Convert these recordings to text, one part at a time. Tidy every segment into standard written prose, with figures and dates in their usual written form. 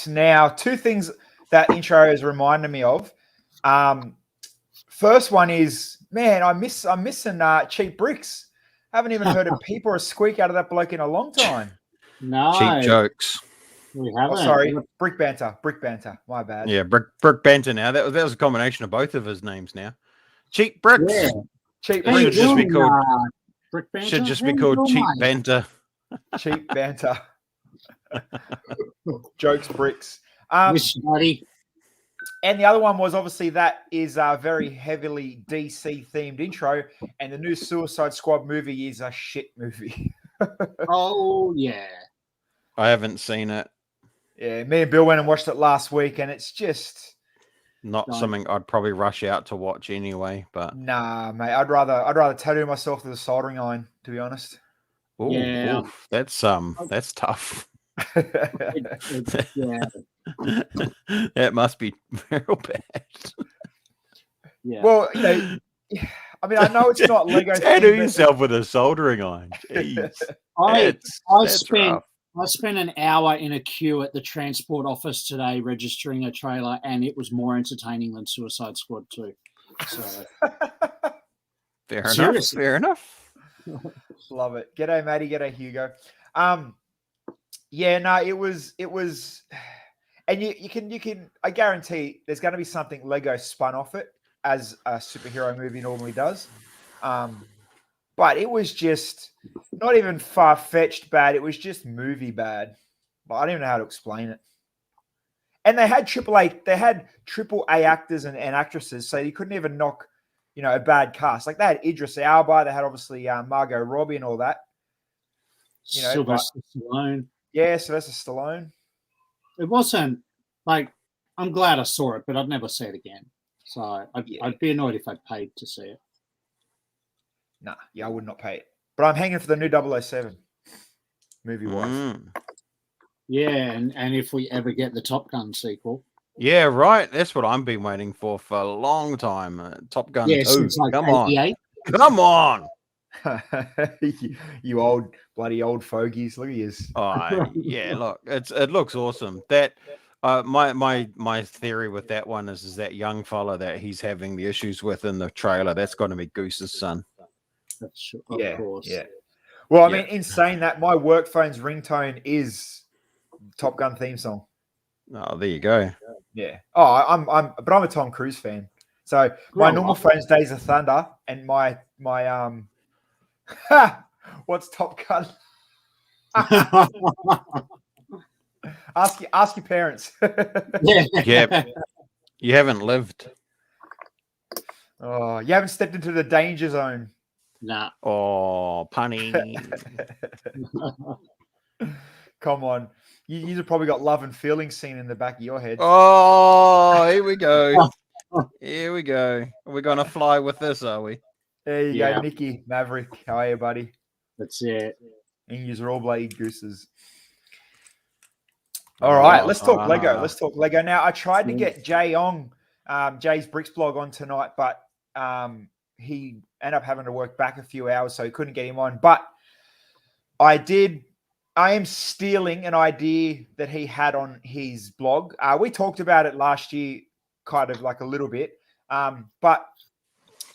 right. Now, two things that intro has reminded me of. First one is, man, I'm missing cheap bricks. Haven't even heard a peep or a squeak out of that bloke in a long time. No. Cheap jokes. We haven't. Oh, sorry. Brick banter. My bad. Yeah, brick banter now. That was a combination of both of his names now. Cheap bricks. Yeah. Cheap It should bricks. just be called Brick banter. Should just be called cheap banter. Cheap banter. Jokes bricks. Miss Buddy. And the other one was obviously that is a very heavily DC themed intro, and the new Suicide Squad movie is a shit movie. Oh yeah. I haven't seen it. Yeah, me and Bill went and watched it last week, and it's just not something I'd probably rush out to watch anyway. But nah, mate, I'd rather tattoo myself with a soldering iron, to be honest. Ooh, yeah, oof, that's tough. Yeah. That must be real bad. Yeah. Well, I mean, I know it's not Lego. Tattoo yourself with a soldering iron. Jeez. I spent an hour in a queue at the transport office today registering a trailer, and it was more entertaining than Suicide Squad 2. So, Fair enough. Love it. G'day, Maddie. G'day, Hugo. Yeah, no, it was, and you can. I guarantee there's going to be something Lego spun off it as a superhero movie normally does. But it was just not even far-fetched bad. It was just movie bad. But I don't even know how to explain it. And they had triple A actors and actresses, so you couldn't even knock, a bad cast. Like they had Idris Elba, they had obviously Margot Robbie and all that. Sylvester Stallone. Yeah, Sylvester Stallone. It wasn't like, I'm glad I saw it, but I'd never see it again. So I'd be annoyed if I paid to see it. Nah, I would not pay it. But I'm hanging for the new 007 movie-wise. Yeah, and if we ever get the Top Gun sequel. Yeah, right. That's what I've been waiting for a long time. Top Gun 2. Since like Come 88. on. Come on. You old bloody old fogies. Look at you. Oh, yeah, look, it looks awesome. That my theory with that one is that young fella that he's having the issues with in the trailer, that's going to be Goose's son. Of course. Yeah. Well, I mean, in saying that, my work phone's ringtone is Top Gun theme song. Oh, there you go. Yeah. Oh, I'm a Tom Cruise fan. So my normal phone's Days of Thunder, and my what's Top Gun? Ask your parents. Yeah. You haven't lived. Oh, you haven't stepped into the danger zone. Nah. Oh, punny. Come on. You've probably got love and feeling scene in the back of your head. Oh, here we go. Here we go. We're going to fly with this, are we? There you go, Nicky Maverick. How are you, buddy? That's it. And you're all bloody gooses. All right, let's talk Lego. Let's talk Lego. Now, I tried to get Jay on, Jay's Bricks blog on tonight, but he ended up having to work back a few hours, so he couldn't get him on. But I am stealing an idea that he had on his blog. We talked about it last year, kind of like a little bit, but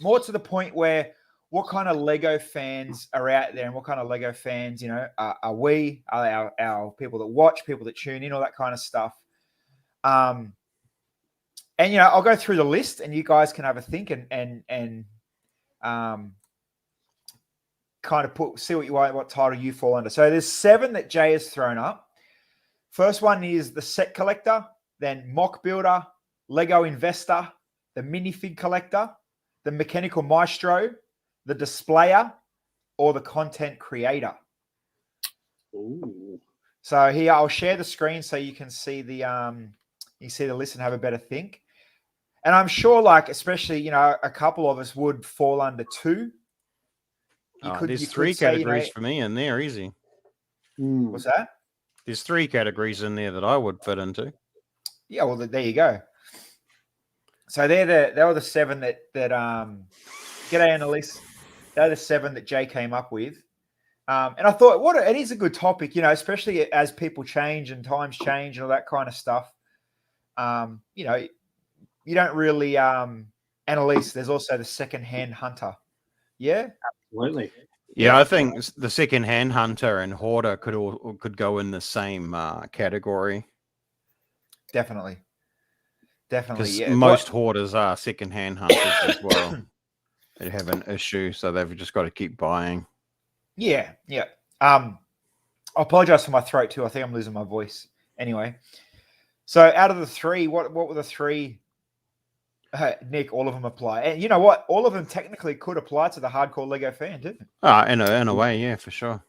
more to the point where what kind of Lego fans are out there and what kind of Lego fans, are we, are our people that watch, people that tune in, all that kind of stuff. And, I'll go through the list and you guys can have a think and kind of see what title you fall under. So there's 7 that Jay has thrown up. First one is the Set Collector, then MOC Builder, Lego Investor, the Minifigure Collector, the Mechanical Maestro, the Displayer, or the Content Creator. Ooh. So here I'll share the screen so you can see the list and have a better think. And I'm sure, especially a couple of us would fall under 2. There's 3 categories for me in there, easy. What's that? There's 3 categories in there that I would fit into. Yeah, well, there you go. So they were the 7 that g'day, Annalise. They're the 7 that Jay came up with. And I thought, it is a good topic, especially as people change and times change and all that kind of stuff. You don't really, Annalise, there's also the second-hand hunter. Yeah? Absolutely. Yeah, I think the second-hand hunter and hoarder could go in the same category. Definitely. Because Yeah. most hoarders are second-hand hunters as well. They have an issue, so they've just got to keep buying. Yeah. I apologize for my throat too. I think I'm losing my voice. Anyway, so out of the three, what were the three? Nick, all of them apply, and you know what? All of them technically could apply to the hardcore Lego fan, didn't it? In a way, yeah, for sure.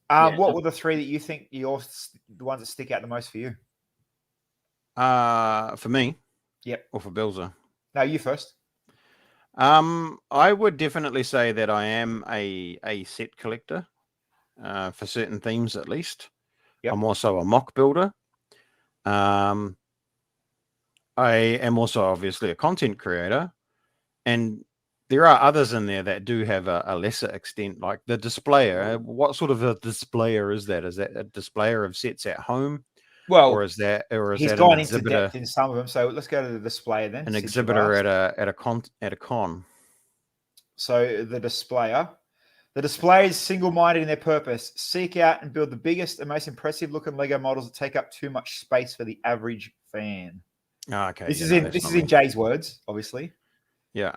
What were the three that you think the ones that stick out the most for you? For me, yep, or for Bilsy? No, you first. I would definitely say that I am a set collector, for certain themes at least. Yep. I'm also a MOC builder. I am also obviously a content creator, and there are others in there that do have a lesser extent, like the displayer. What sort of a displayer is that? Is that a displayer of sets at home? Well, or is that he's gone into depth in some of them. So let's go to the displayer then. An exhibitor at a con. So the displayer is single-minded in their purpose. Seek out and build the biggest and most impressive-looking Lego models that take up too much space for the average fan. Oh, okay. This is in Jay's words, obviously. Yeah.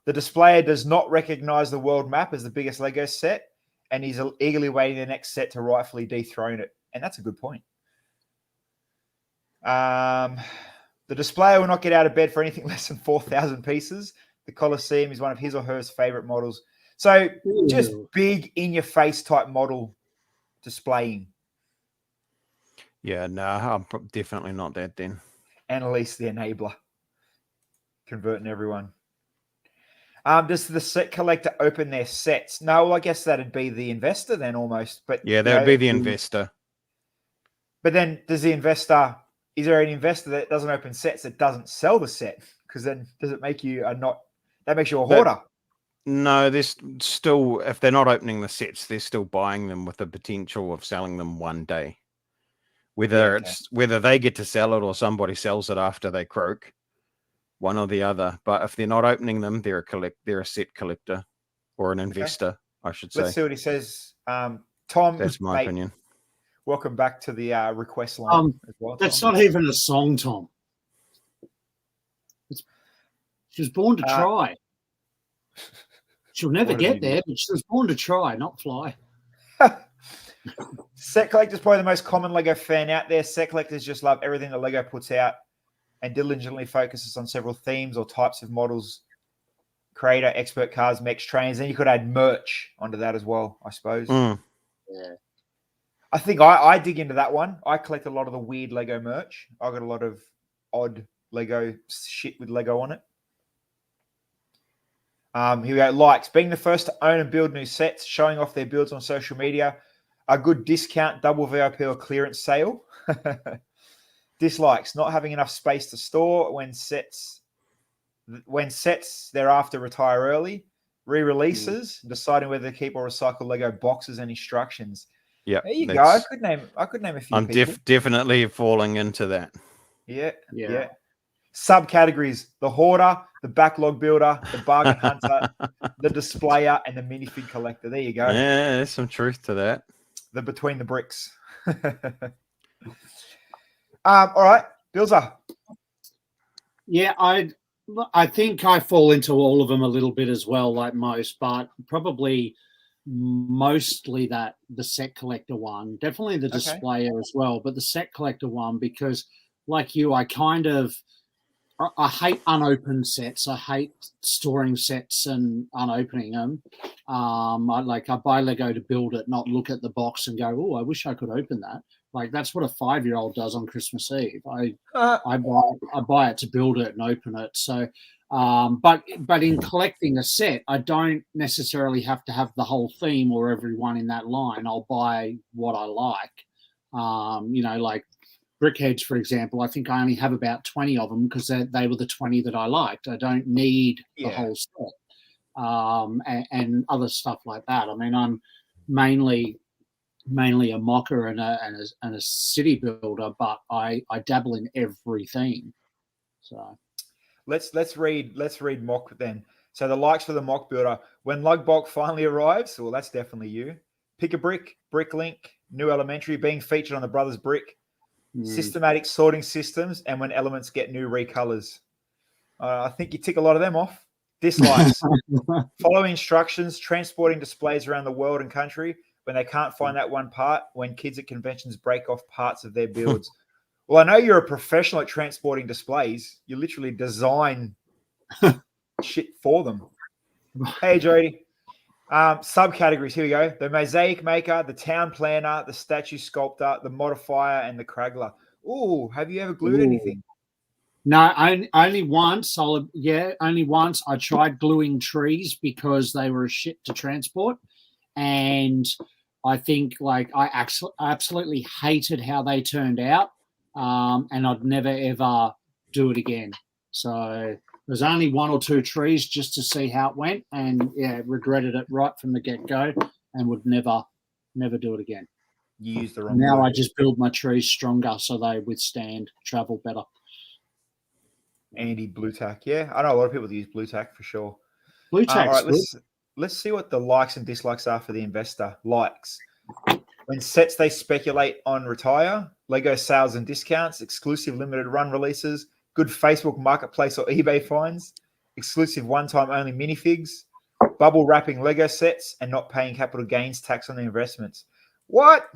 The displayer does not recognize the world map as the biggest Lego set, and he's eagerly waiting the next set to rightfully dethrone it. And that's a good point. The displayer will not get out of bed for anything less than 4,000 pieces. The Colosseum is one of his or her favorite models. So just big in-your-face type model displaying. Yeah, no, I'm definitely not that then. Annalise, the enabler. Converting everyone. Does the set collector open their sets? No, well, I guess that'd be the investor then almost. But yeah, that would be the investor. But then is there an investor that doesn't open sets that doesn't sell the set? Because then does it make you that makes you a hoarder? No, there's still, if they're not opening the sets, they're still buying them with the potential of selling them one day. Whether they get to sell it or somebody sells it after they croak, one or the other. But if they're not opening them, they're a set collector or an investor, I should say. Let's see what he says. Tom, that's my opinion. Welcome back to the request line as well. That's not even a song, Tom. She was born to try. She'll never get there, but she was born to try, not fly. Set collectors probably the most common Lego fan out there. Set collectors just love everything that Lego puts out and diligently focuses on several themes or types of models. Creator, expert cars, mechs, trains. Then you could add merch onto that as well, I suppose. Yeah. I think I dig into that one. I collect a lot of the weird Lego merch. I got a lot of odd Lego shit with Lego on it. Here we go. Likes. Being the first to own and build new sets, showing off their builds on social media, a good discount, double VIP or clearance sale. Dislikes. Not having enough space to store when sets thereafter retire early. Re-releases. Deciding whether to keep or recycle Lego boxes and instructions. Yeah, there you go. I could name a few. I'm definitely falling into that. Yeah. Subcategories: the hoarder, the backlog builder, the bargain hunter, the displayer, and the minifig collector. There you go. Yeah, there's some truth to that. The between the bricks. All right, Bilsy. Yeah, I think I fall into all of them a little bit as well, like most, but probably mostly the set collector one, definitely the displayer as well, but the set collector one, because like you, I hate unopened sets. I hate storing sets and unopening them. I buy Lego to build it, not look at the box and go, oh, I wish I could open that. Like that's what a 5-year-old does on Christmas Eve. I buy it to build it and open it. So, but in collecting a set, I don't necessarily have to have the whole theme or everyone in that line. I'll buy what I like. Like Brickheads, for example, I think I only have about 20 of them because they were the 20 that I liked. I don't need the whole set, and other stuff like that. I mean, mainly a mocker and a city builder, but I dabble in every theme. So let's read MOC then. So the likes for the MOC Builder. When Lugbulk finally arrives, well, that's definitely you. Pick a brick, Bricklink, new elementary being featured on the Brothers Brick, systematic sorting systems, and when elements get new recolors. I think you tick a lot of them off. Dislikes. Follow instructions, transporting displays around the world and country when they can't find that one part, when kids at conventions break off parts of their builds. Well, I know you're a professional at transporting displays. You literally design shit for them. Hey, Jody. Subcategories. Here we go. The mosaic maker, the town planner, the statue sculptor, the modifier, and the craggler. Ooh, have you ever glued anything? No, only once. Only once. I tried gluing trees because they were a shit to transport, and I think I absolutely hated how they turned out, and I'd never ever do it again. So there's only one or two trees just to see how it went, and regretted it right from the get-go, and would never do it again. You used the wrong. Now I just build my trees stronger so they withstand travel better. Andy blue tack. Yeah, I know a lot of people that use blue tack for sure. Blue tack. All right, let's see what the likes and dislikes are for the investor. Likes. When sets they speculate on retire, Lego sales and discounts, exclusive limited run releases, good Facebook marketplace or eBay finds, exclusive one-time only minifigs, bubble wrapping Lego sets, and not paying capital gains tax on the investments. What?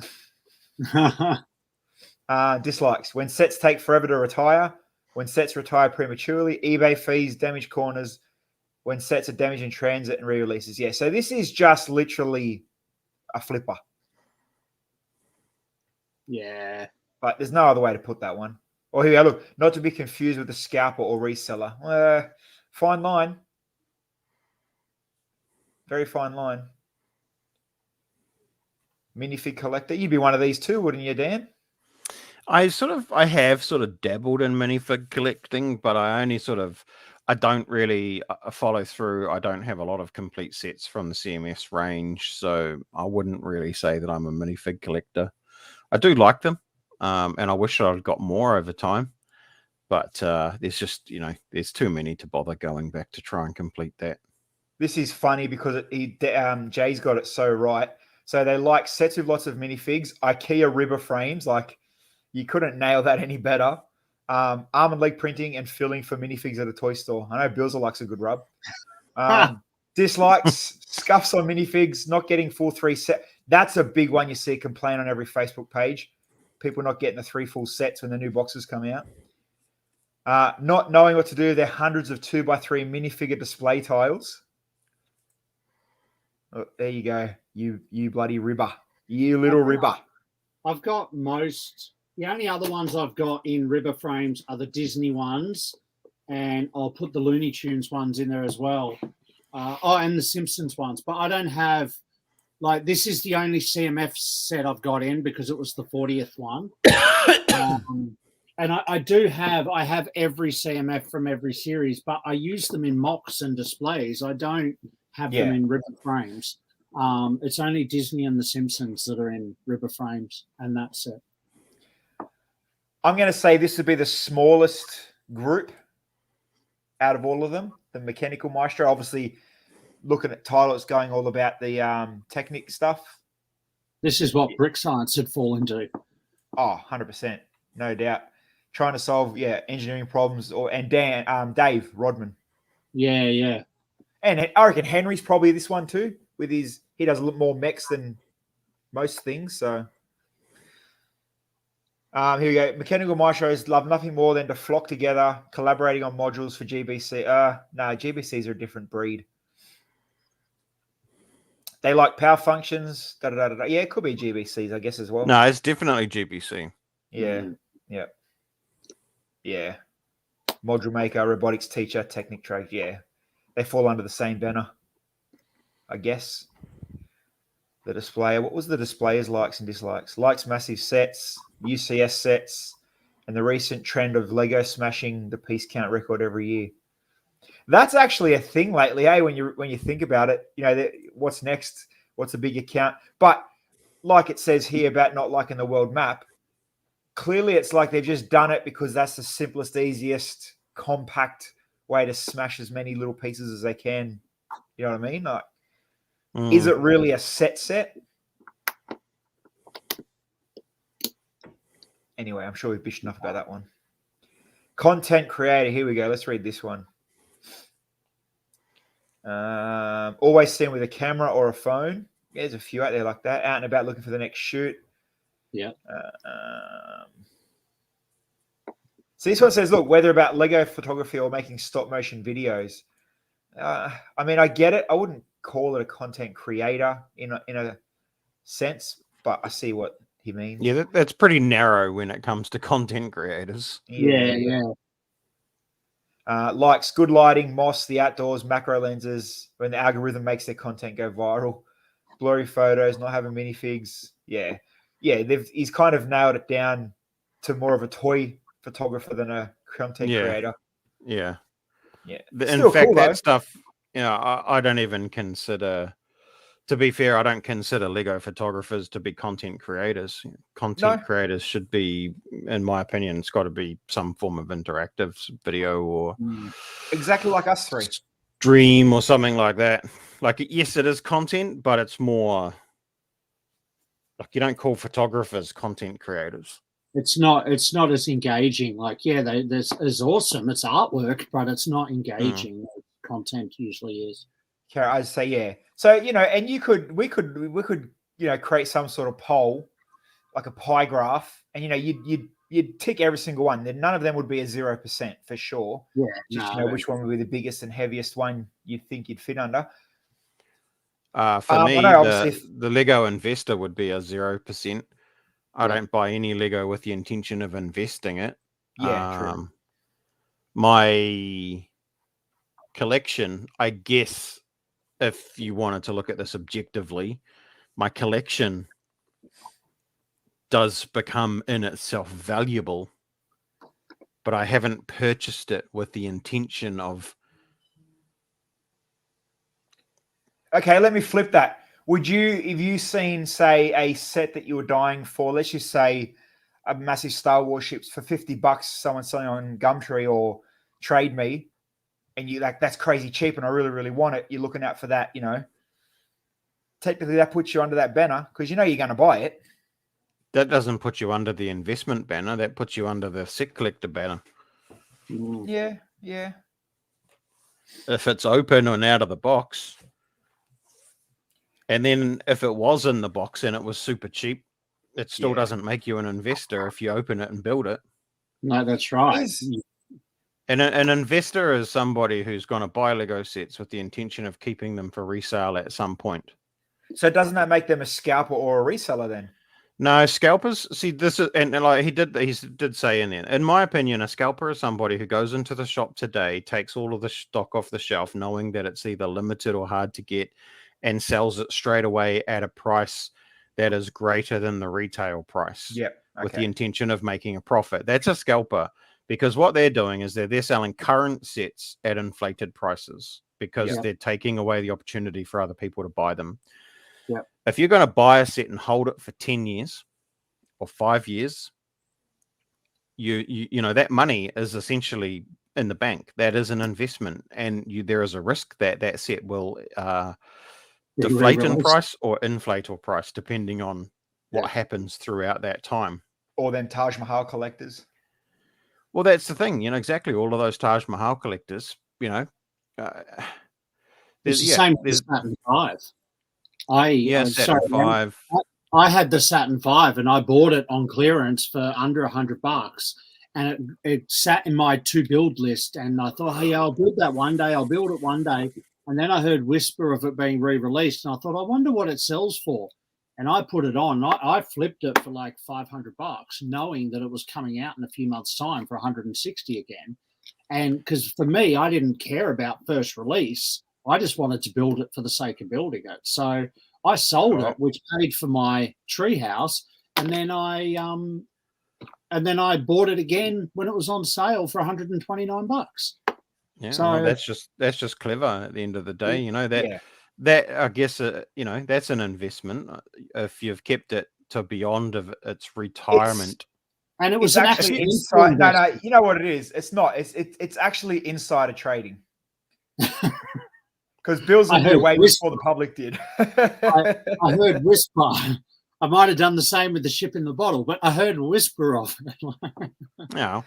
Dislikes. When sets take forever to retire, when sets retire prematurely, eBay fees, damage corners, when sets are damaged in transit and re-releases. Yeah, so this is just literally a flipper. Yeah. But there's no other way to put that one. Or here we go, look, not to be confused with a scalper or reseller. Fine line. Very fine line. Minifig collector. You'd be one of these too, wouldn't you, Dan? I have dabbled in minifig collecting, but I don't really follow through. I don't have a lot of complete sets from the CMS range, so I wouldn't really say that I'm a minifig collector. I do like them, and I wish I'd got more over time, but there's just, there's too many to bother going back to try and complete that. This is funny because Jay's got it so right. So they like sets with lots of minifigs, IKEA ribber frames, you couldn't nail that any better. Arm and leg printing and filling for minifigs at a toy store. I know Bilsy likes a good rub. Dislikes, scuffs on minifigs, not getting full 3 set. That's a big one you see complain on every Facebook page. People not getting the 3 full sets when the new boxes come out. Not knowing what to do with their hundreds of 2x3 minifigure display tiles. Oh, there you go. You bloody ribber. You little ribber. I've got most... The only other ones I've got in ribber frames are the Disney ones, and I'll put the Looney Tunes ones in there as well. And the Simpsons ones. But I don't have, this is the only CMF set I've got in because it was the 40th one. And I have every CMF from every series, but I use them in mocks and displays. I don't have them in ribber frames. It's only Disney and the Simpsons that are in ribber frames, and that's it. I'm going to say this would be the smallest group out of all of them. The Mechanical Maestro, obviously, looking at title, it's going all about the Technic stuff. This is what Brick Science would fall into. Oh, 100%. No doubt. Trying to solve, engineering problems. And Dave Rodman. Yeah. And I reckon Henry's probably this one too. He does a lot more mechs than most things, so... here we go. Mechanical Maestros love nothing more than to flock together, collaborating on modules for GBC. No, GBCs are a different breed. They like power functions. Yeah, it could be GBCs, I guess, as well. No, it's definitely GBC. Yeah. Module maker, robotics teacher, Technic trade. Yeah, they fall under the same banner, I guess. The displayer. What was the displayer's likes and dislikes? Likes massive sets, UCS sets, and the recent trend of Lego smashing the piece count record every year. That's actually a thing lately, eh? When you think about it, what's next? what's a big account. But like it says here about not liking the world map, clearly it's like they've just done it because that's the simplest, easiest, compact way to smash as many little pieces as they can. You know what I mean? Like, is it really a set? Anyway, I'm sure we've bitched enough about that one. Content creator. Here we go. Let's read this one. Always seen with a camera or a phone. Yeah, there's a few out there like that. Out and about looking for the next shoot. Yeah. So this one says, look, whether about Lego photography or making stop motion videos. I mean, I get it. I wouldn't call it a content creator in a sense, but I see what he means. Yeah, that's pretty narrow when it comes to content creators. Yeah. Likes good lighting, moss, the outdoors, macro lenses, when the algorithm makes their content go viral. Blurry photos, not having minifigs. Yeah. He's kind of nailed it down to more of a toy photographer than a content creator. Yeah. In fact, cool, that stuff, I don't even consider. To be fair, I don't consider Lego photographers to be content creators. Content creators should be, in my opinion, it's got to be some form of interactive video or exactly like us three. Stream or something like that. Like, yes, it is content, but it's more like you don't call photographers content creators. It's not as engaging. Like, this is awesome. It's artwork, but it's not engaging. Content usually is. Okay, I'd say yeah. So and we could create some sort of poll, like a pie graph, and you'd tick every single one. Then none of them would be a 0% for sure. Yeah, just which one would be the biggest and heaviest one you think you'd fit under. For me, the Lego investor would be a 0%. I don't buy any Lego with the intention of investing it. Yeah, true. My collection, I guess, if you wanted to look at this objectively, my collection does become in itself valuable, but I haven't purchased it with the intention of. Okay, let me flip that. Would you, if you seen, say, a set that you were dying for, let's just say a massive Star Wars ships for $50, someone selling on Gumtree or Trade Me, and you like, that's crazy cheap and I really, really want it, you're looking out for that, technically that puts you under that banner because you're going to buy it. That doesn't put you under the investment banner. That puts you under the set collector banner. Yeah. If it's open and out of the box. And then if it was in the box and it was super cheap, it still doesn't make you an investor if you open it and build it. No, that's right. And an investor is somebody who's going to buy Lego sets with the intention of keeping them for resale at some point. So doesn't that make them a scalper or a reseller then? No, scalpers. See, this is and like he did say in there. In my opinion, a scalper is somebody who goes into the shop today, takes all of the stock off the shelf, knowing that it's either limited or hard to get, and sells it straight away at a price that is greater than the retail price. Yep. Okay. With the intention of making a profit. That's a scalper, because what they're doing is they're selling current sets at inflated prices because they're taking away the opportunity for other people to buy them. Yep. If you're going to buy a set and hold it for 10 years or 5 years, you know that money is essentially in the bank. That is an investment, and there is a risk that that set will deflate in price or inflate or price, depending on what happens throughout that time. Or them Taj Mahal collectors. Well, that's the thing, exactly. All of those Taj Mahal collectors, it's the same with the Saturn V. Saturn V. I had the Saturn V and I bought it on clearance for under $100, and it sat in my to build list, and I thought, hey, I'll build that one day. I'll build it one day. And then I heard whisper of it being re-released, and I thought, I wonder what it sells for. And I put it on. I flipped it for like $500, knowing that it was coming out in a few months' time for 160 again. And because for me, I didn't care about first release. I just wanted to build it for the sake of building it. So I sold it, which paid for my treehouse, and then I bought it again when it was on sale for $129. Yeah, so that's just clever at the end of the day. that I guess you know, that's an investment if you've kept it to beyond of its retirement. And it was It's an actually accidental inside. No, investment. you know what it is? It's not. It's actually insider trading. Because Bilsy I did heard it way whisper. before the public did. I heard whisper. I might have done the same with the ship in the bottle, but I heard whisper of it. Yeah,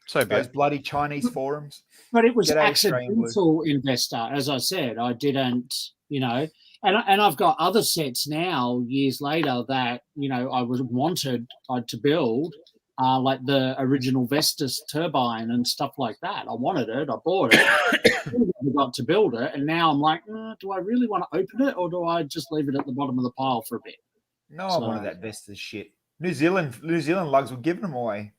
so Those bad. bloody Chinese forums. But it was G'day, Australian Blue. accidental investor, as I said. I didn't, you know, and I've got other sets now, years later, that, you know, I was wanted to build, like the original Vestas turbine and stuff like that. I wanted it, I bought it, I got to build it, and now I'm like, do I really want to open it, or do I just leave it at the bottom of the pile for a bit? No, I wanted that Vestas shit. New Zealand lugs were giving them away.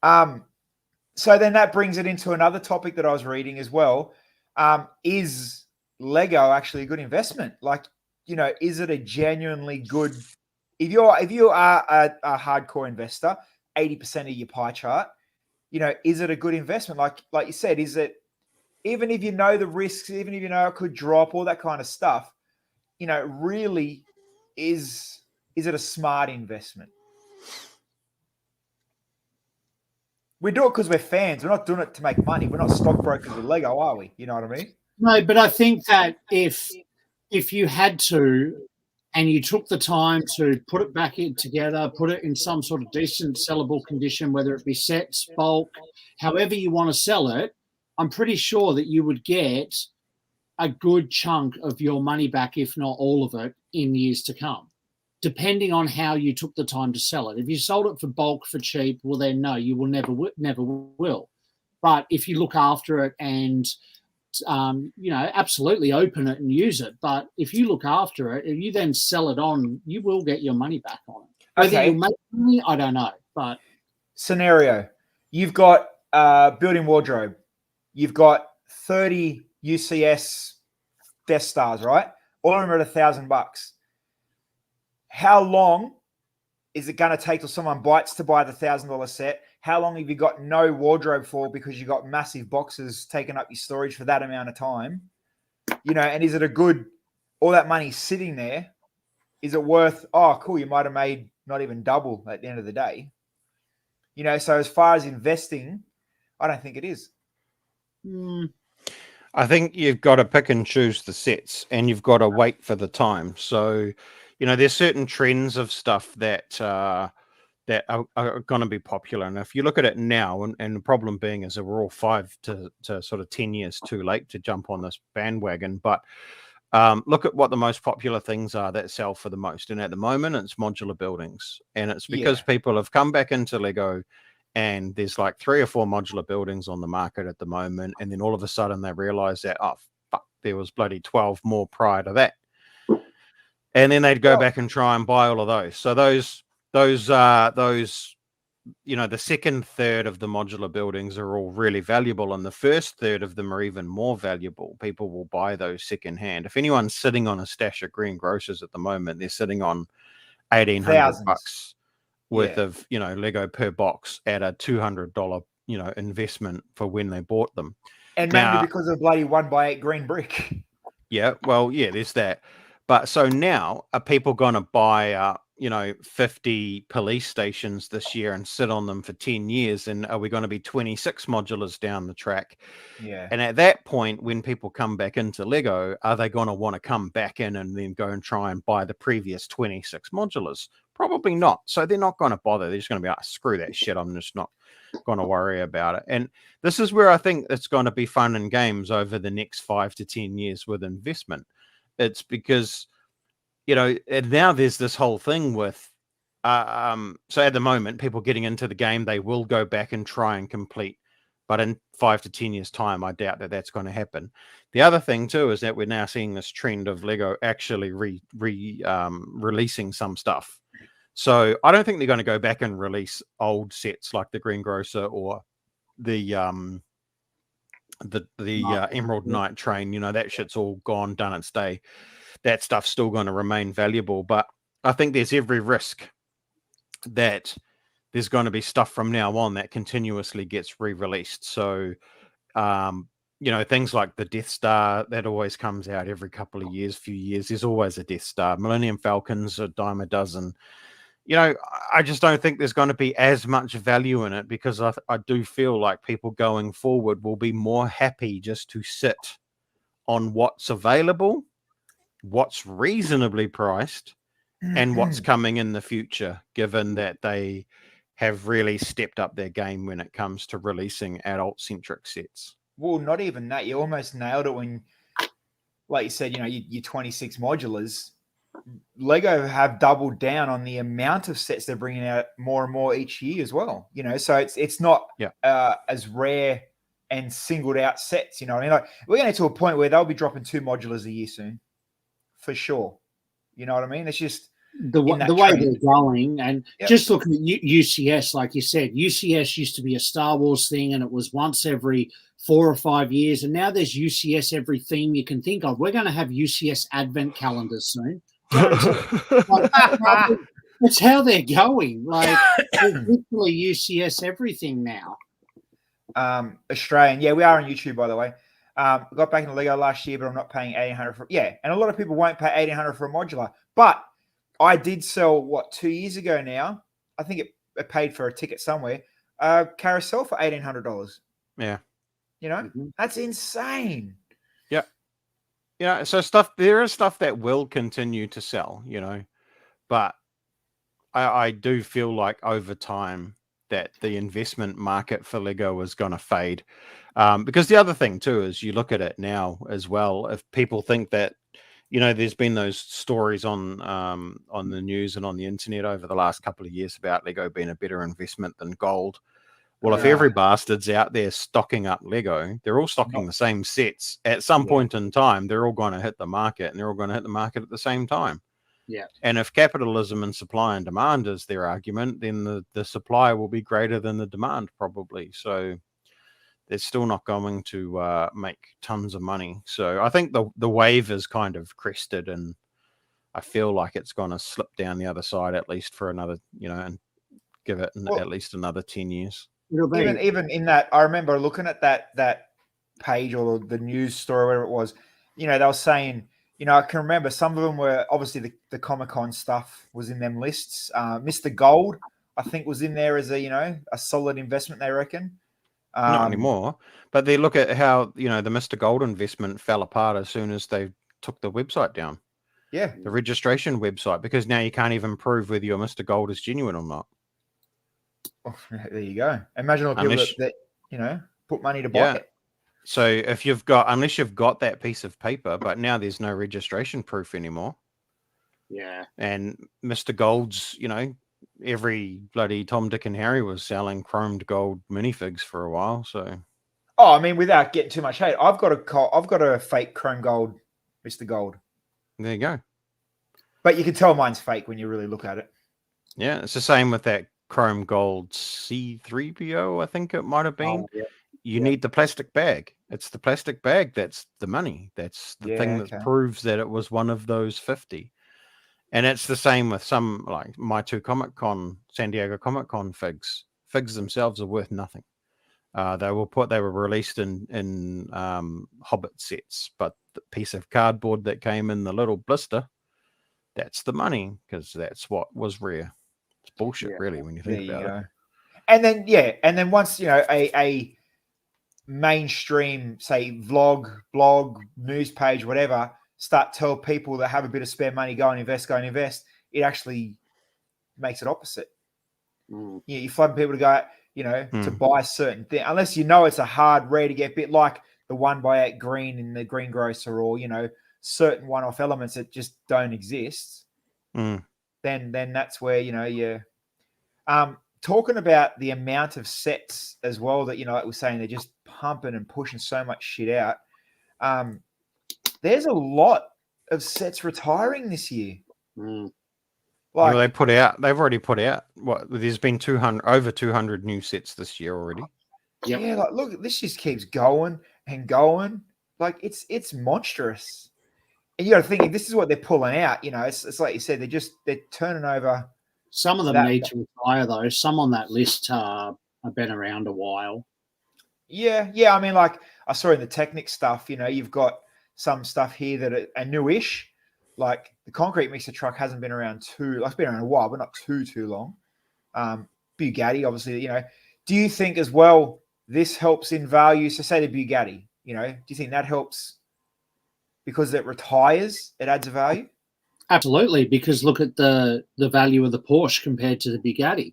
So then that brings it into another topic that I was reading as well. Is Lego actually a good investment? Like, you know, is it a genuinely good? If you are a hardcore investor, 80% of your pie chart, you know, is it a good investment? Like you said, is it, even if you know the risks, even if you know it could drop, all that kind of stuff, you know, really is it a smart investment? We do it because we're fans. We're not doing it to make money. We're not stockbrokers with Lego, are we? You know what I mean? No, but I think that if you had to, and you took the time to put it back in together, put it in some sort of decent sellable condition, whether it be sets, bulk, however you want to sell it, I'm pretty sure that you would get a good chunk of your money back, if not all of it, in years to come, depending on how you took the time to sell it. If you sold it for bulk for cheap, well, then no, you will never will. But if you look after it and you know, absolutely open it and use it. But if you look after it, if you then sell it on, you will get your money back on it. Whether you'll make money, I don't know. But scenario, you've got building wardrobe, you've got 30 UCS Death Stars, right? All of them are at $1,000. How long is it going to take till someone bites to buy the $1,000 set? How long have you got no wardrobe for because you got massive boxes taking up your storage for that amount of time? You know, and is it a good, all that money sitting there, is it worth, oh, cool, you might have made not even double at the end of the day? You know, so as far as investing, I don't think it is. I think you've got to pick and choose the sets, and you've got to wait for the time. So, you know, there's certain trends of stuff that that are going to be popular. And if you look at it now, and the problem being is that we're all 5 to sort of 10 years too late to jump on this bandwagon. But look at what the most popular things are that sell for the most. And at the moment, it's modular buildings. And it's because people have come back into Lego, and there's like 3 or 4 modular buildings on the market at the moment. And then all of a sudden they realize that, oh, fuck, there was bloody 12 more prior to that. And then they'd go back and try and buy all of those. So those, you know, the second third of the modular buildings are all really valuable, and the first third of them are even more valuable. People will buy those secondhand. If anyone's sitting on a stash of greengrocers at the moment, they're sitting on $1,800 worth of, you know, Lego per box at a $200, you know, investment for when they bought them. And mainly because of bloody 1x8 green brick. Yeah, well, yeah, there's that. But so now, are people going to buy, you know, 50 police stations this year and sit on them for 10 years? And are we going to be 26 modulars down the track? Yeah. And at that point, when people come back into Lego, are they going to want to come back in and then go and try and buy the previous 26 modulars? Probably not. So they're not going to bother. They're just going to be like, screw that shit. I'm just not going to worry about it. And this is where I think it's going to be fun and games over the next 5 to 10 years with investment. It's because, you know, and now there's this whole thing with, so at the moment, people getting into the game, they will go back and try and complete. But in 5 to 10 years' time, I doubt that that's going to happen. The other thing, too, is that we're now seeing this trend of Lego actually releasing some stuff. So I don't think they're going to go back and release old sets like the Greengrocer or the Emerald Knight train. You know, that shit's all gone, done its day. That stuff's still going to remain valuable. But I think there's every risk that there's going to be stuff from now on that continuously gets re-released. So you know, things like the Death Star that always comes out every couple of years, few years. There's always a Death Star. Millennium Falcons, a dime a dozen. You know, I just don't think there's going to be as much value in it, because I do feel like people going forward will be more happy just to sit on what's available, what's reasonably priced, and what's coming in the future, given that they have really stepped up their game when it comes to releasing adult-centric sets. Well, not even that. You almost nailed it when, like you said, you know, your 26 modulars. Lego have doubled down on the amount of sets they're bringing out more and more each year as well. You know, so it's not as rare and singled out sets. You know what I mean? Like, we're going to get to a point where they'll be dropping 2 modulars a year soon, for sure. You know what I mean? It's just the way they're going, and just looking at UCS, like you said, UCS used to be a Star Wars thing, and it was once every 4 or 5 years, and now there's UCS every theme you can think of. We're going to have UCS advent calendars soon. It's how they're going. Like, it's literally UCS everything now. Australian, we are on YouTube, by the way. Got back into Lego last year, but I'm not paying $1,800 for and a lot of people won't pay $1,800 for a modular, but I did sell 2 years ago now. I think it paid for a ticket somewhere. Carousel for $1,800. Yeah, you know, that's insane. Yeah, so there is stuff that will continue to sell, you know, but I do feel like over time that the investment market for Lego is going to fade. Because the other thing too is, you look at it now as well, if people think that, you know, there's been those stories on the news and on the internet over the last couple of years about Lego being a better investment than gold. Well, if every bastard's out there stocking up Lego, they're all stocking the same sets. At some point in time, they're all going to hit the market, and they're all going to hit the market at the same time. Yeah. And if capitalism and supply and demand is their argument, then the supply will be greater than the demand, probably. So they're still not going to make tons of money. So I think the wave is kind of crested, and I feel like it's going to slip down the other side, at least for another, you know, and give it at least another 10 years. Even in that, I remember looking at that page or the news story, whatever it was. You know, they were saying, you know, I can remember some of them were obviously the Comic-Con stuff was in them lists. Mr. Gold, I think, was in there as a solid investment, they reckon. Not anymore, but they look at how, you know, the Mr. Gold investment fell apart as soon as they took the website down. Yeah, the registration website, because now you can't even prove whether your Mr. Gold is genuine or not. Oh, there you go. Imagine all the people that you know put money to buy it. So if unless you've got that piece of paper, but now there's no registration proof anymore. Yeah. And Mr. Gold's, you know, every bloody Tom, Dick, and Harry was selling chromed gold minifigs for a while. So, I mean, without getting too much hate, I've got a fake chrome gold Mr. Gold. There you go. But you can tell mine's fake when you really look at it. Yeah, it's the same with that chrome gold C3PO, I think it might have been. You need the plastic bag. It's the plastic bag that's the money. That's the thing that proves that it was one of those 50. And it's the same with some, like my two San Diego Comic-Con figs. Figs themselves are worth nothing. They were released in Hobbit sets, but the piece of cardboard that came in the little blister, that's the money, because that's what was rare. It's bullshit, really, when you think about it. And then once, you know, a mainstream, say, vlog, blog, news page, whatever, tell people that have a bit of spare money, go and invest, it actually makes it opposite. You flood people to go, you know, to buy certain things, unless you know it's a hard, rare to get bit, like the 1x8 green in the greengrocer, or, you know, certain one-off elements that just don't exist. Then that's where, you know, you're talking about the amount of sets as well that, you know, like we're saying, they're just pumping and pushing so much shit out. There's a lot of sets retiring this year. Like, well, they've already put out there's been over 200 new sets this year already. Yeah, like, look, this just keeps going and going. Like, it's monstrous. And you got to think, if this is what they're pulling out, you know, it's like you said, they're turning over. Some of them need to retire, though. Some on that list have been around a while. Yeah. I mean, like I saw in the Technic stuff, you've got some stuff here that are newish. Like the concrete mixer truck hasn't been around it's been around a while, but not too long. Bugatti, obviously, do you think as well this helps in value? So say the Bugatti, do you think that helps because it retires, it adds a value? Absolutely, because look at the value of the Porsche compared to the Bugatti.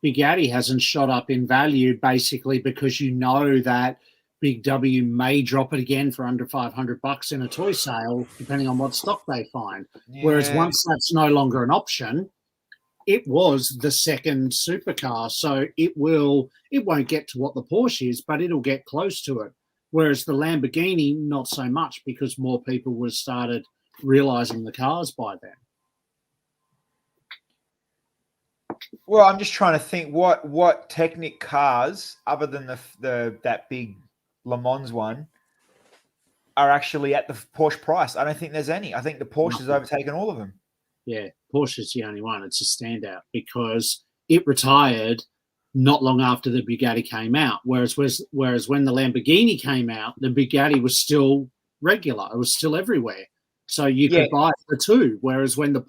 Bugatti hasn't shot up in value basically because that Big W may drop it again for under $500 in a toy sale, depending on what stock they find. Yeah. Whereas once that's no longer an option, it was the second supercar, so it won't get to what the Porsche is, but it'll get close to it. Whereas the Lamborghini, not so much, because more people would have started realizing the cars by then. Well, I'm just trying to think what Technic cars, other than that big Le Mans one, are actually at the Porsche price. I don't think there's any. I think the Porsche has overtaken all of them. Yeah, Porsche's the only one. It's a standout because it retired not long after the Bugatti came out. Whereas when the Lamborghini came out, the Bugatti was still regular. It was still everywhere. So you could buy it for two. Whereas when the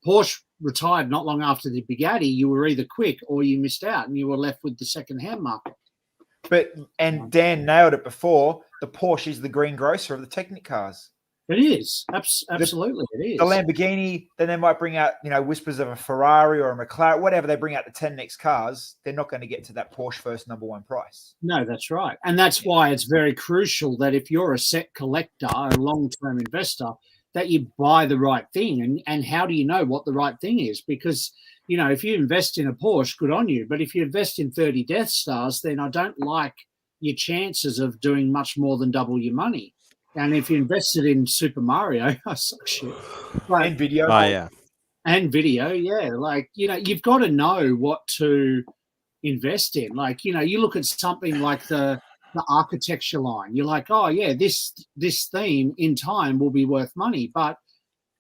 Porsche retired not long after the Bugatti, you were either quick or you missed out and you were left with the second-hand market. And Dan nailed it before. The Porsche is the green grocer of the Technic cars. It is. Absolutely, it is. The Lamborghini, then they might bring out, whispers of a Ferrari or a McLaren, whatever they bring out the 10 next cars, they're not going to get to that Porsche first number one price. No, that's right. And that's why it's very crucial that if you're a set collector, a long-term investor, that you buy the right thing. And how do you know what the right thing is? Because, if you invest in a Porsche, good on you. But if you invest in 30 Death Stars, then I don't like your chances of doing much more than double your money. And if you invested in Super Mario, I suck shit. And video. Oh, yeah. And video, yeah. Like, you've got to know what to invest in. Like, you look at something like the architecture line. You're like, oh, yeah, this theme in time will be worth money. But,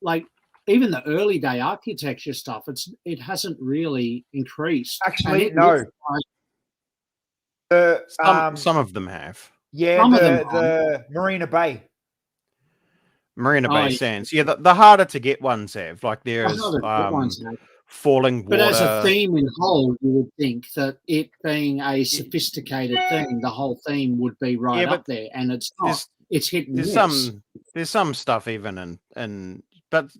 like, even the early day architecture stuff, it hasn't really increased. Actually, no. Some of them have. Yeah, the Marina Bay Sands. Yeah, the harder to get ones have. Like there's falling water. But as a theme in whole, you would think that it being a sophisticated theme, the whole theme would be up there, and it's not. It's hit and miss. There's some stuff even but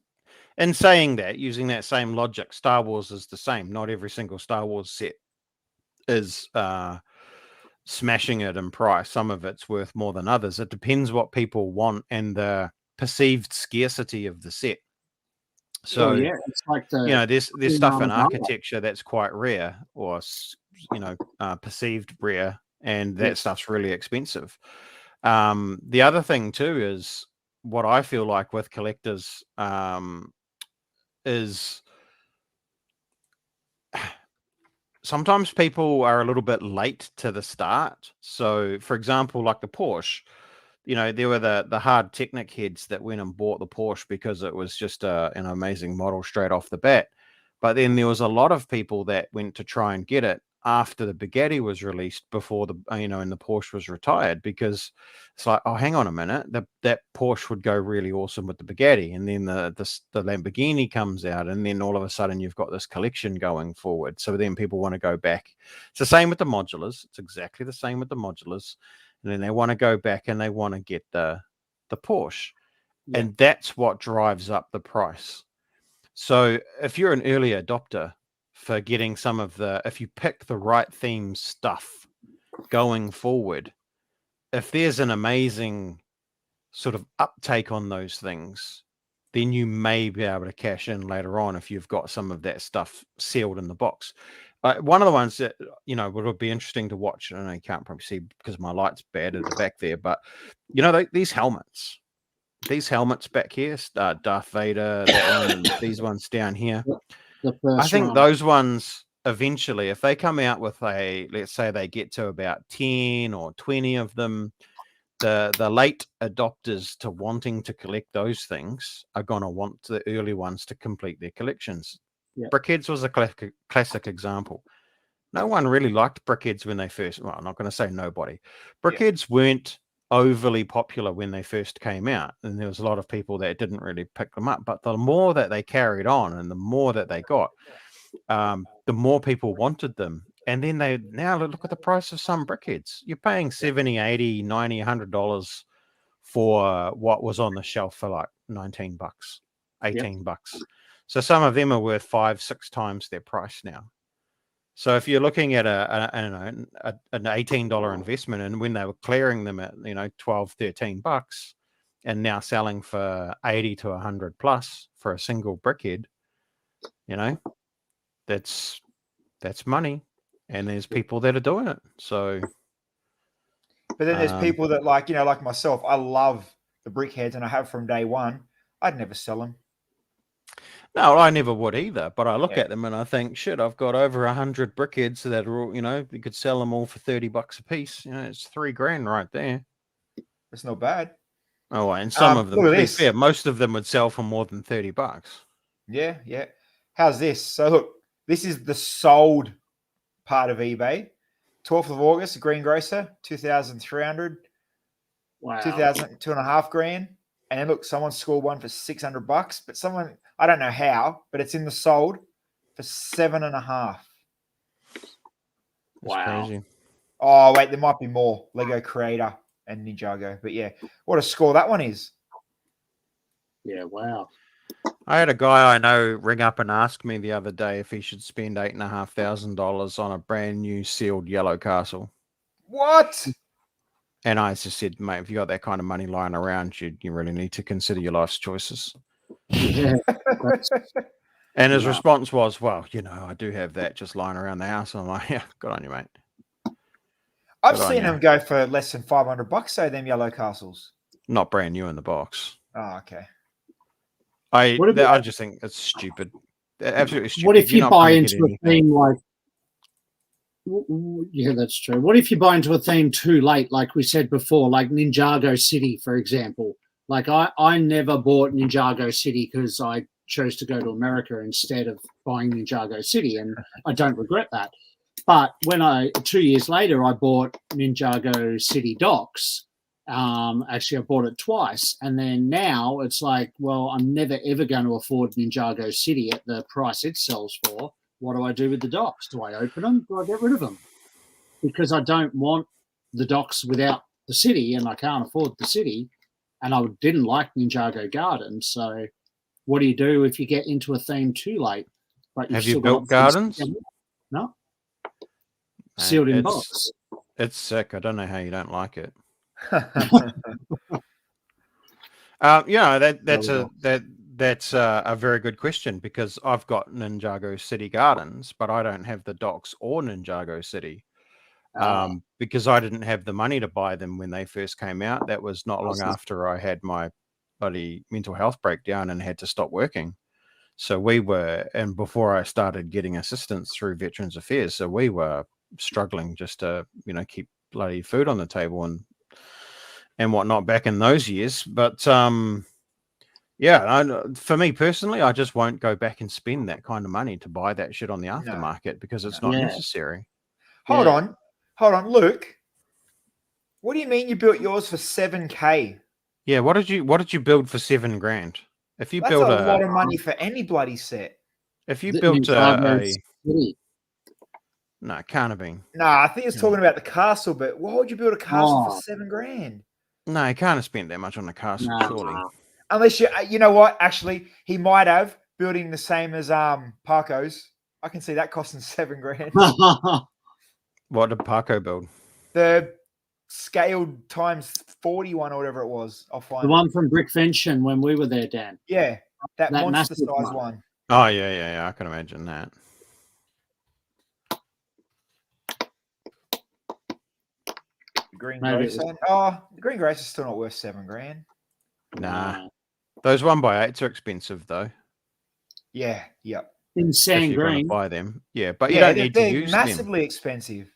in saying that, using that same logic, Star Wars is the same. Not every single Star Wars set is smashing it in price. Some of it's worth more than others. It depends what people want and the perceived scarcity of the set. So it's like there's stuff in architecture that's quite rare, or perceived rare, and that stuff's really expensive. The other thing too is what I feel like with collectors is sometimes people are a little bit late to the start. So, for example, like the Porsche, there were the hard Technic heads that went and bought the Porsche because it was just an amazing model straight off the bat. But then there was a lot of people that went to try and get it after the Bugatti was released, before and the Porsche was retired, because it's like, oh, hang on a minute, that Porsche would go really awesome with the Bugatti, and then the Lamborghini comes out, and then all of a sudden you've got this collection going forward. So then people want to go back. It's the same with the modulars. It's exactly the same with the modulars. And then they want to go back and they want to get the Porsche. Yeah. And that's what drives up the price. So if you're an early adopter for getting some of if you pick the right theme stuff going forward, if there's an amazing sort of uptake on those things, then you may be able to cash in later on if you've got some of that stuff sealed in the box. One of the ones that, would be interesting to watch, and I can't probably see because my light's bad at the back there, but, these helmets back here, Darth Vader, that one, these ones down here. I think those ones eventually, if they come out with let's say they get to about 10 or 20 of them, the late adopters to wanting to collect those things are going to want the early ones to complete their collections. Yeah. Brickheads was a classic example. No one really liked brickheads when they first. Well, I'm not going to say nobody. Brickheads weren't overly popular when they first came out, and there was a lot of people that didn't really pick them up. But the more that they carried on, and the more that they got, the more people wanted them. And then they now look at the price of some brickheads. You're paying $70, $80, $90, $100 for what was on the shelf for like $19, $18. So some of them are worth 5, 6 times their price now. So if you're looking at an $18 investment, and when they were clearing them at, you know, $12, $13, and now selling for 80 to 100 plus for a single brickhead, you know, that's money, and there's people that are doing it. So, but then there's people that, like, you know, like myself, I love the brickheads, and I have from day one. I'd never sell them. No, I never would either. But I look at them and I think, shit, I've got over 100 brickheads that are all, you know, you could sell them all for $30 a piece. You know, it's $3,000 right there. It's not bad. Oh, and some of them, look to at be this. fair, most of them would sell for more than $30. Yeah, yeah. How's this? So look, this is the sold part of eBay. 12th of August, greengrocer, 2,300. Wow. 2,000, $2,500. And then look, someone scored one for $600, but someone, I don't know how, but it's in the sold for $7.5. Wow. Crazy. Oh, wait, there might be more. Lego Creator and Ninjago. But yeah, what a score that one is. Yeah, wow. I had a guy I know ring up and ask me the other day if he should spend $8,500 on a brand new sealed yellow castle. What? And I just said, mate, if you got that kind of money lying around, you really need to consider your life's choices. Yeah. And his response was, well, you know, I do have that just lying around the house. And I'm like, yeah, good on you, mate. I've seen them go for less than $500, so them yellow castles. Not brand new in the box. Oh, okay. I just think it's stupid. Absolutely stupid. What if you buy into a theme like... Yeah, that's true. What if you buy into a theme too late, like we said before, like Ninjago City, for example? Like I never bought Ninjago City because I chose to go to America instead of buying Ninjago City, and I don't regret that. But when 2 years later, I bought Ninjago City Docks. Actually, I bought it twice, and then now it's like, well, I'm never ever going to afford Ninjago City at the price it sells for. What do I do with the docks? Do I open them? Do I get rid of them? Because I don't want the docks without the city, and I can't afford the city, and I didn't like Ninjago Gardens. So what do you do if you get into a theme too late? But have you built gardens? No. Sealed in box. It's sick. I don't know how you don't like it. That's a very good question, because I've got Ninjago City Gardens, but I don't have the docks or Ninjago City, because I didn't have the money to buy them when they first came out. That was not long after I had my bloody mental health breakdown and had to stop working. So and before I started getting assistance through Veterans Affairs, so we were struggling just to, you know, keep bloody food on the table and whatnot back in those years. But for me personally, I just won't go back and spend that kind of money to buy that shit on the aftermarket because it's not necessary. Hold on, Luke. What do you mean you built yours for $7,000? Yeah, what did you build for $7,000? If you That's build a lot of money for any bloody set. If you built no, it can't have been. No, I think it's talking about the castle, but why would you build a castle for $7,000? No, he can't have spent that much on the castle, surely. Unless you know what? Actually, he might have, building the same as Parco's. I can see that costing $7,000. What did Parco build? The scaled times 41 or whatever it was. I'll find the one from Brickvention when we were there, Dan. Yeah, that monster size one. Oh yeah. I can imagine that. Green Grace. The Green Grace is still not worth $7,000. Nah. Those 1x8s are expensive though. Yeah, yep. In sand green. Buy them. Yeah, but you don't need to use them. They're massively expensive.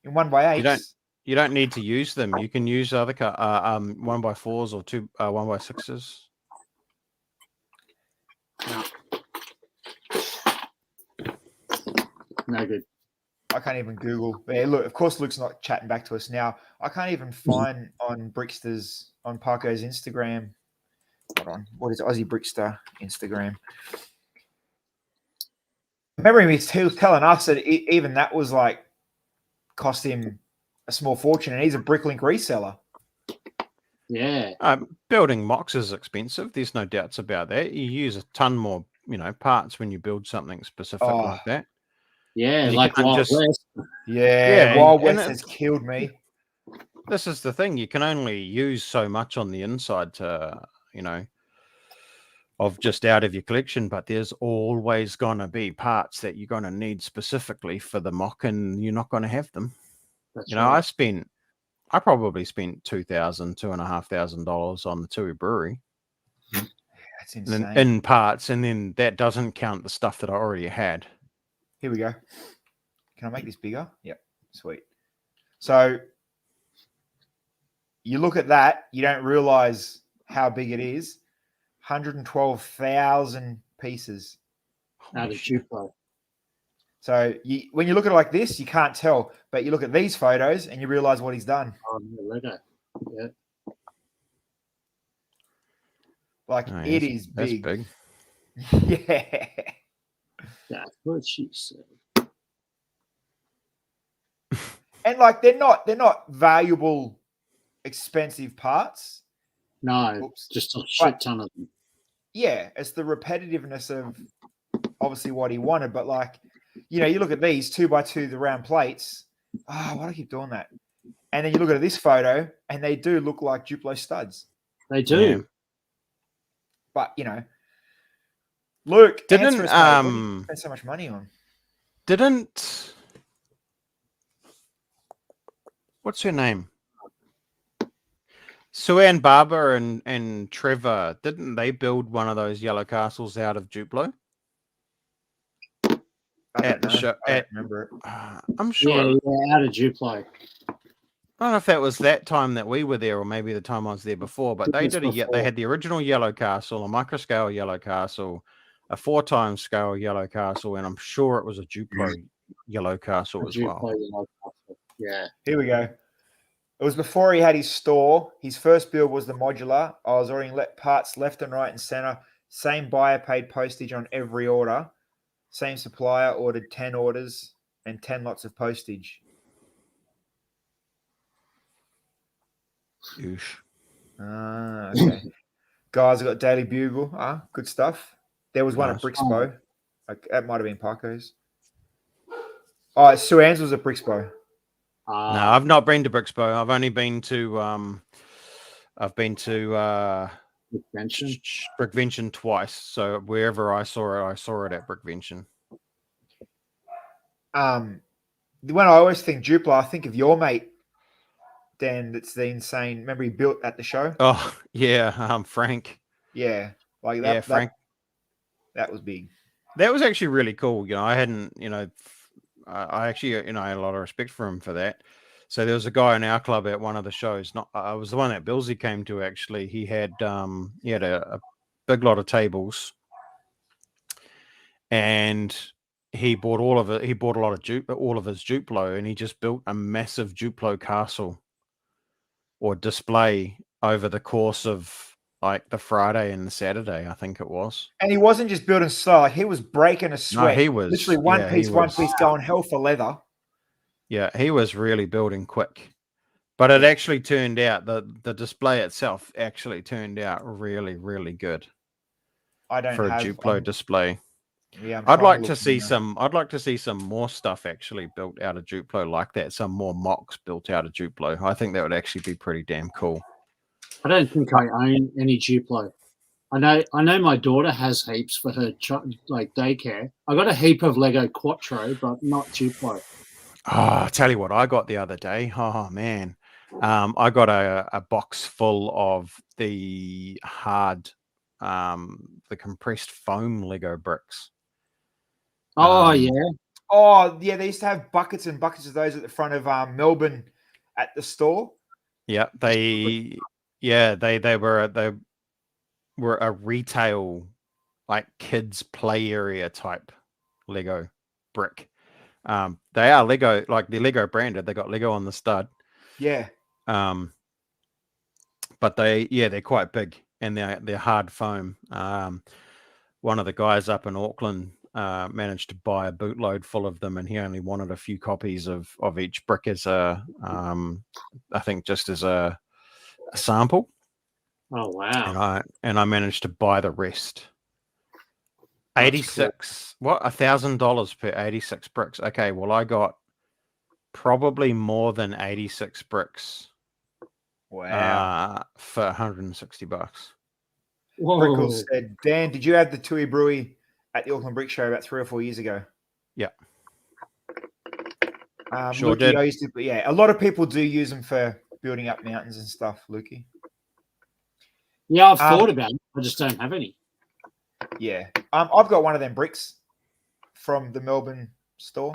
In 1x8s. You don't need to use them. You can use other 1x4s or 1x6s. No good. I can't even Google. Yeah, look, of course, Luke's not chatting back to us now. I can't even find on Brickster's, on Parko's Instagram. Hold on. What is Aussie Brickster Instagram? Remember he was telling us that even that was like cost him a small fortune, and he's a Bricklink reseller. Yeah. Building MOCs is expensive. There's no doubts about that. You use a ton more, parts when you build something specific like that. Yeah, And like Wild West. Yeah, Wild West has killed me. This is the thing. You can only use so much on the inside to, of just out of your collection, but there's always going to be parts that you're going to need specifically for the MOC, and you're not going to have them. That's right. I probably spent $2,500 on the Tui Brewery. That's insane. In parts, and then that doesn't count the stuff that I already had. Here we go. Can I make this bigger? Yep, sweet. So you look at that, you don't realize how big it is. 112,000 pieces. Out of Duplo. So when you look at it like this, you can't tell, but you look at these photos and you realize what he's done. Oh, Lego. Yeah. Like it is big. That's big. Yeah. That's what she said. And like they're not valuable, expensive parts. No, just a shit ton of them. Yeah, it's the repetitiveness of obviously what he wanted, but like, you look at these 2x2, the round plates. Why do I keep doing that? And then you look at this photo, and they do look like Duplo studs. They do. Yeah. But Luke, didn't answer us, mate. What do you spend so much money on? What's her name? Sue-Ann Barber and Trevor, didn't they build one of those yellow castles out of Duplo? I don't remember it. I'm sure. Yeah, out of Duplo. I don't know if that was that time that we were there, or maybe the time I was there before. But they They had the original yellow castle, a microscale yellow castle, a 4x scale yellow castle, and I'm sure it was a Duplo yellow castle as well. Yellow castle. Yeah. Here we go. It was before he had his store. His first build was the modular. I was ordering parts left and right and center. Same buyer paid postage on every order. Same supplier ordered 10 orders and 10 lots of postage. Okay. Guys, I got Daily Bugle. Good stuff. There was one at Brixpo. That might have been Parko's. Oh, Sue-Ann's was at Brixpo. No, I've not been to Brixpo. I've only been to Brickvention twice. So wherever I saw it at Brickvention. When I always think Duplo, I think of your mate, Dan. That's the insane. Remember he built at the show? Oh yeah, Frank. Yeah, like that. Yeah, Frank. That was big. That was actually really cool. I hadn't, I actually, I had a lot of respect for him for that. So there was a guy in our club at one of the shows. I was the one that Bilsy came to. Actually, he had a big lot of tables, and he bought all of it. He bought all of his Duplo, and he just built a massive Duplo castle or display over the course of like the Friday and the Saturday, I think it was. And he wasn't just building slow; like he was breaking a sweat. No, he was literally one piece, going hell for leather. Yeah, he was really building quick. But it actually turned out the display itself actually turned out really, really good. I don't for a have, Duplo display. Yeah, I'd like to see some more stuff actually built out of Duplo like that. Some more MOCs built out of Duplo. I think that would actually be pretty damn cool. I don't think I own any Duplo. I know my daughter has heaps for her like daycare. I got a heap of Lego Quattro, but not Duplo. Oh, I'll tell you what I got the other day. Oh man. I got a box full of the hard the compressed foam Lego bricks. Oh yeah. Oh yeah, they used to have buckets and buckets of those at the front of Melbourne at the store. Yeah, they were a retail like kids play area type Lego brick. They are Lego, like the Lego branded. They got Lego on the stud. Yeah. But they're quite big and they're hard foam. One of the guys up in Auckland managed to buy a bootload full of them, and he only wanted a few copies of each brick as I think just as a sample. Oh wow! And I managed to buy the rest. That's 86. Cool. What? $1,000 per 86 bricks. Okay, well I got probably more than 86 bricks. Wow. For $160. Brickles said, Dan, did you have the Tui Brewy at the Auckland Brick Show about 3 or 4 years ago? Yeah. Sure Lukey, did. I used to, a lot of people do use them for building up mountains and stuff, Lukey. Yeah, I've thought about it. I just don't have any. Yeah. I've got one of them bricks from the Melbourne store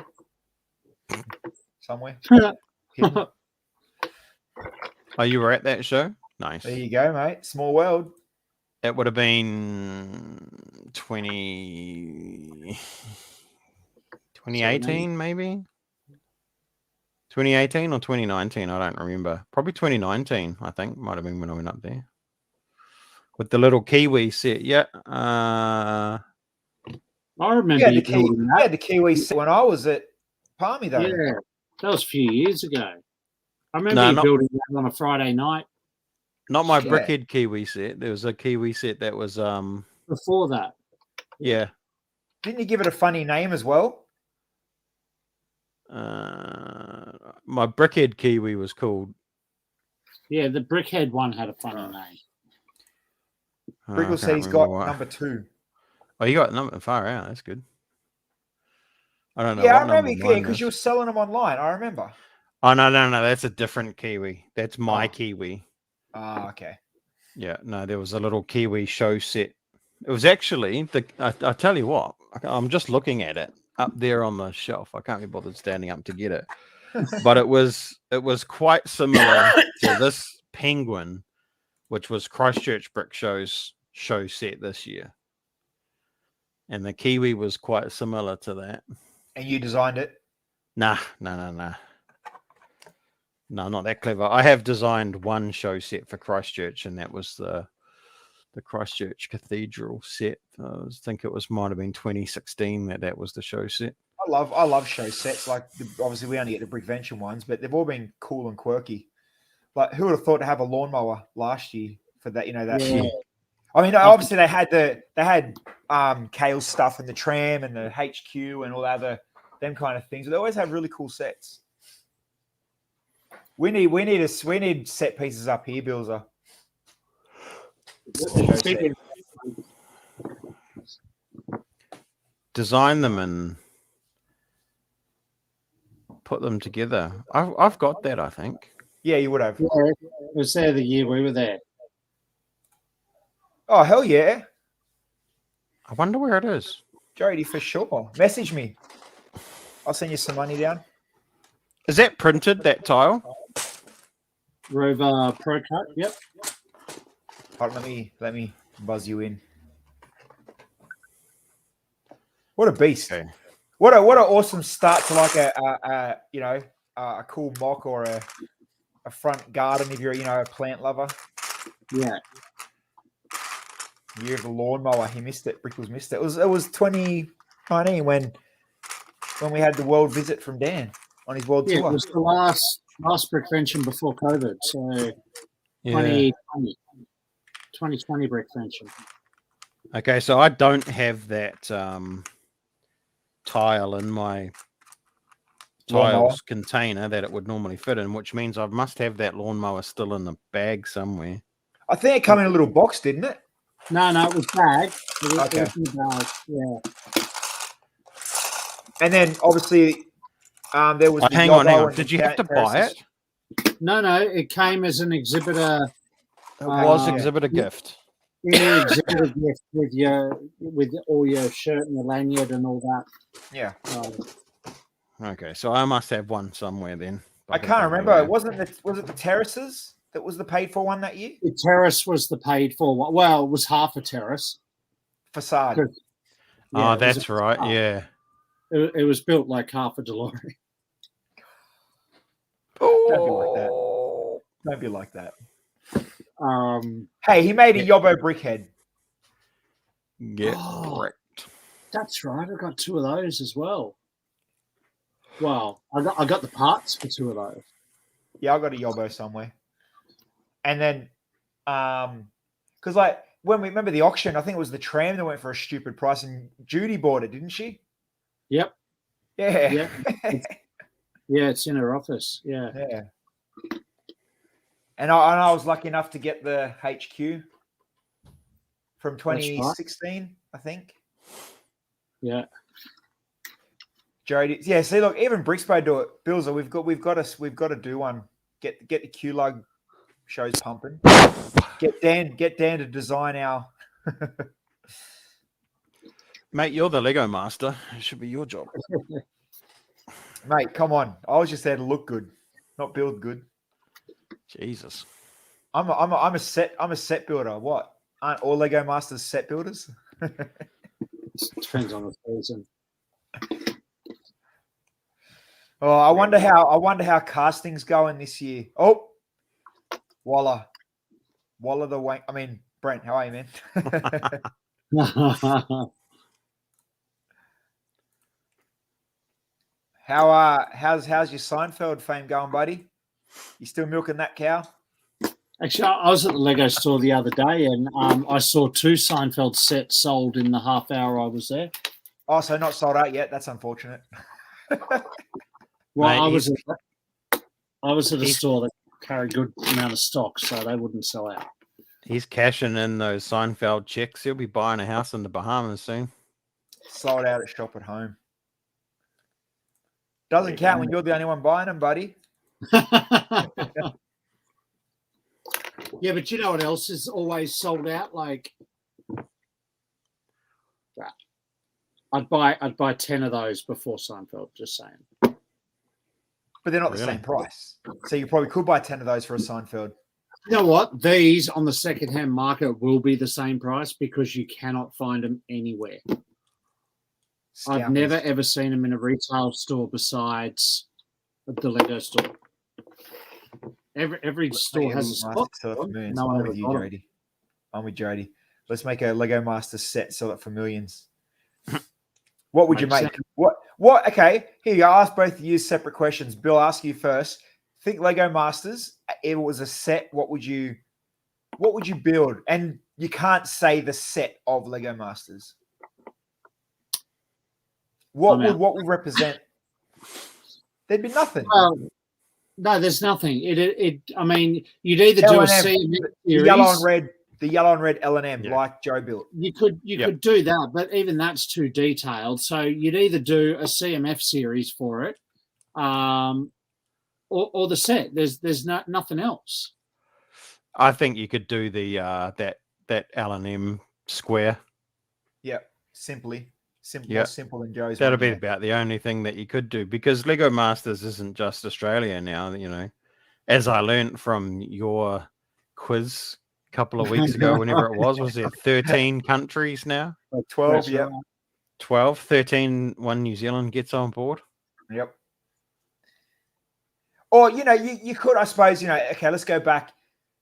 somewhere. Oh, you were at that show? Nice. There you go, mate. Small world. It would have been 2018, maybe? 2018 or 2019? I don't remember. Probably 2019, I think. Might have been when I went up there. With the little Kiwi set. Yeah. I remember the Kiwi set when I was at Palmy, though. Yeah, that was a few years ago. I remember you building that on a Friday night. Not my brickhead Kiwi set. There was a Kiwi set that was before that. Yeah. Didn't you give it a funny name as well? My brickhead Kiwi was called. Yeah, the brickhead one had a funny name. Brickle said he's got number 2. Oh, you got number far out. That's good. I don't know. Yeah, I remember because you were selling them online. I remember. Oh no, that's a different Kiwi. That's my Kiwi. Ah, okay. Yeah, no, there was a little Kiwi show set. It was actually I tell you what, I'm just looking at it up there on the shelf. I can't be bothered standing up to get it, but it was quite similar to this penguin, which was Christchurch Brick Show's show set this year, and the Kiwi was quite similar to that. And you designed it? Nah. No, not that clever. I have designed one show set for Christchurch, and that was the Christchurch Cathedral set. I think it might have been 2016 that was the show set. I love show sets. Like obviously we only get the Brickvention ones, but they've all been cool and quirky. Like who would have thought to have a lawnmower last year for that? You know that. Yeah. I mean, obviously they had Kale's stuff and the tram and the HQ and all them kind of things. But they always have really cool sets. We need set pieces up here, Bilzer. Design them and put them together. I've got that, I think. Yeah, you would have. Yeah, it was there the year we were there. Oh hell yeah! I wonder where it is. Jody, for sure. Message me. I'll send you some money down. Is that printed, that tile? Rover Pro Cut, yep. Hold on, let me buzz you in. What a beast! Okay. What an awesome start to like a cool mock or a front garden if you're a plant lover. Yeah. Year of the lawnmower, he missed it. Brickles missed it. It was 2019 when we had the world visit from Dan on his world tour. It was the last Brickvention before COVID. So 2020 Brickvention. Okay, so I don't have that tile in my tiles container that it would normally fit in, which means I must have that lawnmower still in the bag somewhere. I think it came in a little box, didn't it? No, it was bagged. Okay. Yeah. And then obviously there was. Hang on. Did you have to buy it? No. It came as an exhibitor. It was exhibitor gift. Yeah, exhibitor gift with all your shirt and your lanyard and all that. Yeah. Okay, so I must have one somewhere then. I can't remember. Was it the terraces that was the paid for one that year? The terrace was the paid for one. Well, it was half a terrace. Facade. That's right. Yeah. It was built like half a DeLorean. Don't be like that. Don't be like that. Hey, he made a Yobbo brickhead. Get wrecked. That's right. I got 2 of those as well. Wow, I got the parts for 2 of those. Yeah, I got a Yobbo somewhere. And then, because like when we remember the auction, I think it was the tram that went for a stupid price, and Judy bought it, didn't she? Yep. Yeah. Yeah, it's in her office. Yeah. Yeah. And I was lucky enough to get the HQ from 2016, I think. Yeah. Jody. Yeah, see, look, even Brixpo do it. Bilsy, we've got to do one. Get the Q lug shows pumping. Get Dan to design our Mate, you're the Lego master. It should be your job. Mate, come on. I was just there to look good, not build good. Jesus. I'm a set builder. What? Aren't all Lego masters set builders? Depends on the season. Oh, I wonder how casting's going this year. Oh, Waller the wank. I mean, Brent, how are you, man? How's your Seinfeld fame going, buddy? You still milking that cow? Actually, I was at the Lego store the other day, and I saw 2 Seinfeld sets sold in the half hour I was there. Oh, so not sold out yet? That's unfortunate. Well, Mate, I was at a store that carried a good amount of stock, so they wouldn't sell out. He's cashing in those Seinfeld checks. He'll be buying a house in the Bahamas soon. Sold out at shop at home. Doesn't count when you're the only one buying them, buddy. Yeah, but you know what else is always sold out? Like, I'd buy 10 of those before Seinfeld. Just saying. But they're not the same price. So you probably could buy 10 of those for a Seinfeld. You know what? These on the secondhand market will be the same price because you cannot find them anywhere. I've never ever seen them in a retail store besides the Lego store. Every store has a spot. No, I'm with you, Jody. I'm with Jody. Let's make a Lego Master set, sell it for millions. What would you make? What? Okay, here you go. I'll ask both of you separate questions. Bill, I'll ask you first. Think Lego Masters. If it was a set, what would you build? And you can't say the set of Lego Masters. What would represent? There'd be nothing. No, there's nothing. I mean, you'd either do a CMF series, the yellow and red L&M, like Joe built. You could do that, but even that's too detailed. So you'd either do a CMF series for it, or the set. There's nothing else. I think you could do the that L&M square. Yeah, simple than Joe's. That'll be about the only thing that you could do, because Lego Masters isn't just Australia now. You know, as I learned from your quiz a couple of weeks ago, whenever it was there 13 countries now? 12, yeah. 12, 13, one New Zealand gets on board. Yep. Or, you could, I suppose, okay, let's go back.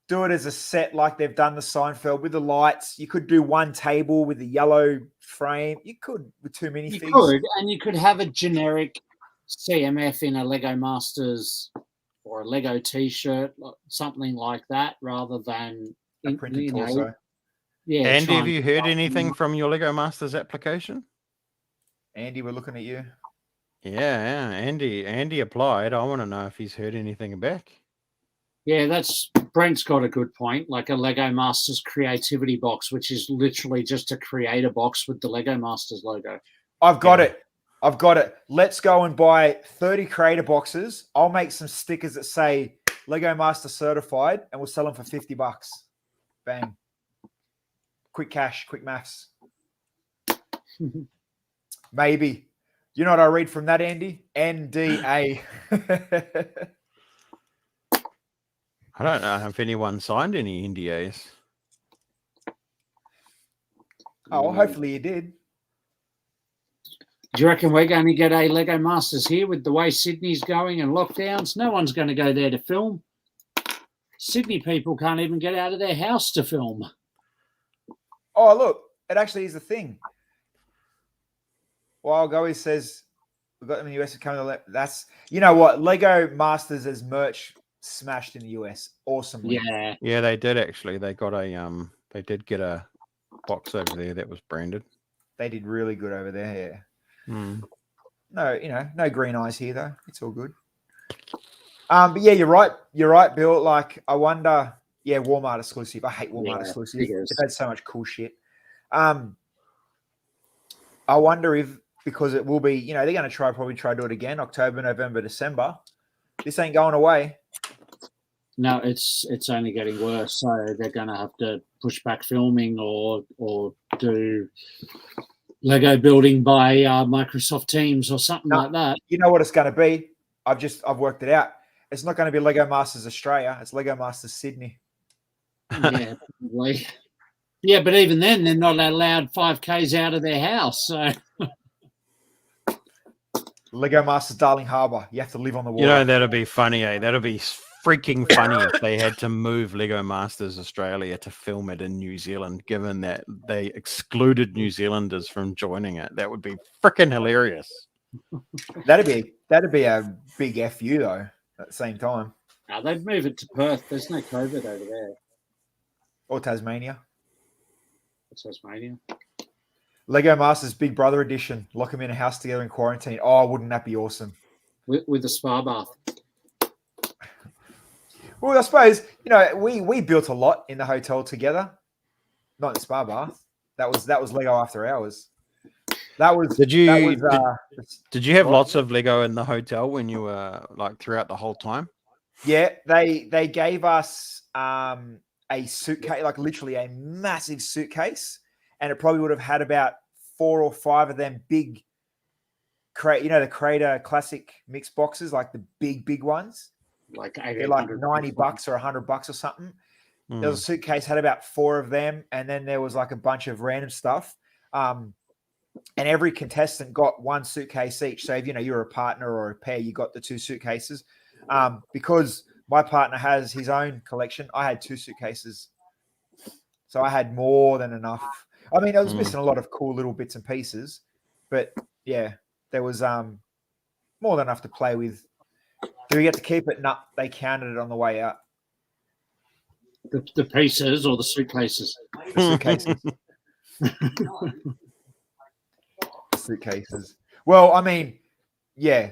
Do it as a set like they've done the Seinfeld with the lights. You could do one table with a yellow frame. You could with 2 minifigs. You could, and you could have a generic CMF in a Lego Masters or a Lego T-shirt, something like that, rather than a printed torso. Yeah. Andy, have you heard anything from your Lego Masters application? Andy, we're looking at you. Yeah. Andy applied. I want to know if he's heard anything back. Yeah, Brent's got a good point. Like a Lego Masters creativity box, which is literally just a creator box with the Lego Masters logo. I've got it. Let's go and buy 30 creator boxes. I'll make some stickers that say Lego Master certified, and we'll sell them for $50. Bang. Quick cash, quick maths. Maybe. You know what I read from that, Andy? NDA. I don't know if anyone signed any NDAs. Oh, well, hopefully you did. Do you reckon we're going to get a Lego Masters here with the way Sydney's going and lockdowns? No one's going to go there to film. Sydney people can't even get out of their house to film. Oh, look, it actually is a thing. Wild Goey says we've got them in the US coming to that's you know what? Lego Masters as merch smashed in the US. Awesomely. Yeah. Yeah, they did actually. They got they did get a box over there that was branded. They did really good over there, yeah. Mm. No, no green eyes here though. It's all good. But yeah, you're right. You're right, Bill. Like, I wonder. Yeah, Walmart exclusive. I hate Walmart exclusive. They've had so much cool shit. I wonder if because it will be, they're going to probably try to do it again, October, November, December. This ain't going away. No, it's only getting worse. So they're going to have to push back filming or do Lego building by Microsoft Teams or something like that. You know what it's going to be? I've worked it out. It's not going to be Lego Masters Australia. It's Lego Masters Sydney. Yeah, probably. Yeah, but even then, they're not allowed 5Ks out of their house. So Lego Masters Darling Harbour. You have to live on the water. You know, that'd be funny, eh? That'd be freaking funny if they had to move Lego Masters Australia to film it in New Zealand, given that they excluded New Zealanders from joining it. That would be freaking hilarious. That'd be a big FU though. At the same time. No, they'd move it to Perth. There's no COVID over there. Or Tasmania. Tasmania. Lego Masters Big Brother Edition. Lock them in a house together in quarantine. Oh, wouldn't that be awesome? With a spa bath. Well, I suppose, we built a lot in the hotel together. Not in the spa bath. That was Lego After Hours. Did you have lots of Lego in the hotel when you were throughout the whole time? Yeah, they gave us a suitcase, like literally a massive suitcase, and it probably would have had about 4 or 5 of them big the Crater Classic mix boxes, like the big ones. They're like $90 or $100 or something. There was a suitcase, had about 4 of them, and then there was like a bunch of random stuff. And every contestant got 1 suitcase each. So if you're a partner or a pair, you got the 2 suitcases. Because my partner has his own collection, I had 2 suitcases. So I had more than enough. I mean, I was missing a lot of cool little bits and pieces, but yeah, there was more than enough to play with. Do we get to keep it? No, they counted it on the way out. The pieces or the suitcases? The suitcases. Suitcases. Well, I mean, yeah,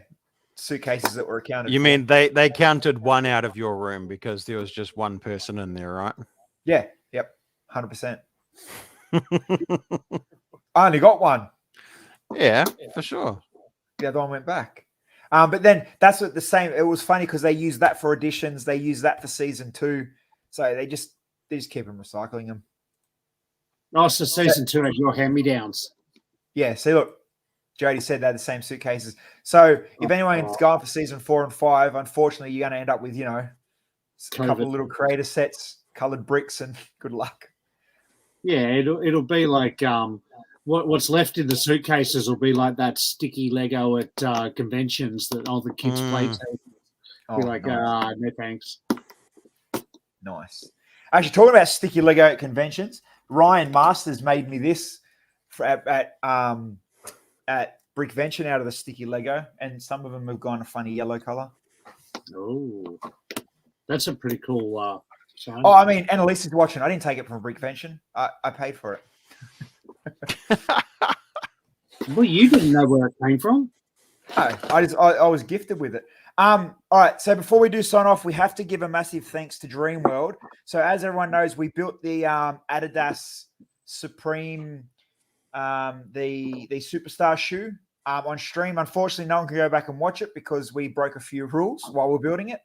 suitcases that were accounted. You mean they counted 1 out of your room because there was just 1 person in there, right? Yeah. Yep. 100%. I only got 1. Yeah, for sure. The other one went back. But then that's what the same. It was funny because they used that for editions. They used that for season 2. So they just keep them recycling them. Oh, so season 2 has your hand-me-downs. Yeah. See, look, Jody said they're the same suitcases. So if anyone's going for season 4 and 5, unfortunately, you're going to end up with, a couple of little creator sets, colored bricks, and good luck. Yeah, it'll be like what's left in the suitcases will be like that sticky Lego at conventions that all the kids play. Be like, nice. No thanks. Nice. Actually, talking about sticky Lego at conventions, Ryan Masters made me this at Brickvention out of the sticky Lego, and some of them have gone a funny yellow color. Oh, that's a pretty cool sign. Oh, I mean, Annalise's watching. I didn't take it from Brickvention. I paid for it. Well, you didn't know where it came from. No, I was gifted with it. All right. So before we do sign off, we have to give a massive thanks to Dreamworld. So as everyone knows, we built the Adidas Supreme, the Superstar shoe on stream. Unfortunately, no one can go back and watch it because we broke a few rules while we're building it.